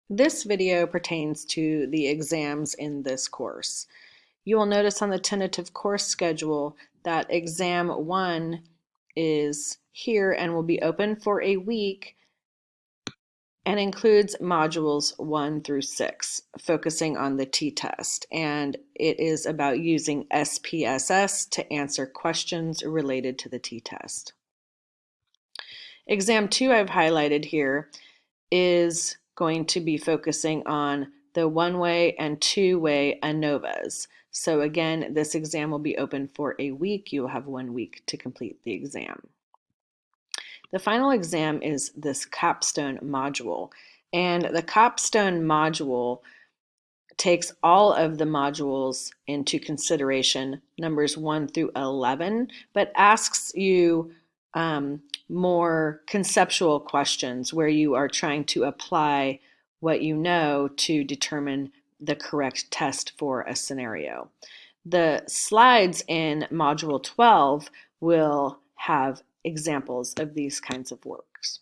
This video pertains to the exams in this course. You will notice on the tentative course schedule that exam 1 is here and will be open for a week and includes modules 1 through 6, focusing on the t-test. And it is about using SPSS to answer questions related to the t-test. Exam 2 I've highlighted here is going to be focusing on the one-way and two-way ANOVAs. So again, this exam will be open for a week. You will have 1 week to complete the exam. The final exam is this capstone module. And the capstone module takes all of the modules into consideration, numbers 1 through 11, but asks you more conceptual questions where you are trying to apply what you know to determine the correct test for a scenario. The slides in Module 12 will have examples of these kinds of works.